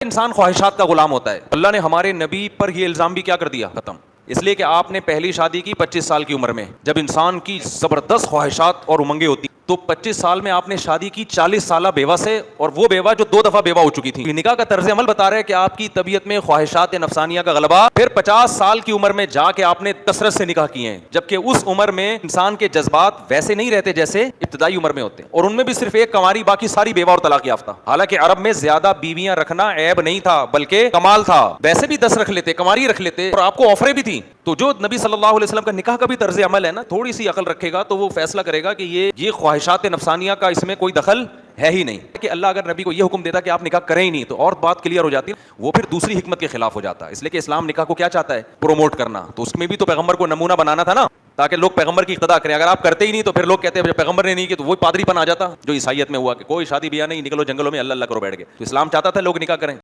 इंसान ख्वाहिशात का गुलाम होता है। अल्लाह ने हमारे नबी पर ये इल्ज़ाम भी क्या कर दिया, खत्म। इसलिए कि आपने पहली शादी की 25 साल की उम्र में, जब इंसान की ज़बरदस्त ख्वाहिशात और उमंगे होती, तो 25 साल में आपने शादी की 40 साल बेवा से, और वो बेवा जो 2 दफ़ा बेवा हो चुकी थी। निकाह का तर्ज अमल बता रहा है कि आपकी तबीयत में ख्वाहिशात नफसानिया का गलबा, फिर 50 साल की उम्र में जाके आपने कसरत से निकाह किए हैं, जबकि उस उम्र में इंसान के जज्बात वैसे नहीं रहते जैसे इब्तदाई उम्र में होते हैं, और उनमें भी सिर्फ एक कंवारी, बाकी सारी बेवा और तलाक याफ्ता। हालांकि अरब में ज्यादा बीवियां रखना ऐब नहीं था, बल्कि कमाल था। वैसे भी 10 रख लेते, कंवारी रख लेते, और आपको ऑफरें भी थी। तो जो नबी सल्लल्लाहु अलैहि वसल्लम का निकाह का भी तर्ज अमल है ना, थोड़ी सी अकल रखेगा तो वो फैसला करेगा कि ये ख्वाहिशात नफसानिया का इसमें कोई दखल है ही नहीं। कि अल्लाह अगर नबी को ये हुक्म देता कि आप निकाह करें ही नहीं, तो और बात क्लियर हो जाती है, वो फिर दूसरी हिकमत के खिलाफ हो जाता है। इसलिए कि इस्लाम निकाह को क्या चाहता है, प्रोमोट करना। तो उसमें भी तो पैगंबर को नमूना बनाना था ना, ताकि लोग पैगंबर की इक्तदा करें। अगर आप करते ही नहीं तो फिर लोग कहते हैं पैगंबर ने नहीं किया, तो वो पादरीपन आ जाता जो ईसाइयत में हुआ कि कोई शादी ब्याह नहीं, निकलो जंगलों में अल्लाह अल्लाह करो बैठ गए। तो इस्लाम चाहता था लोग निकाह करें।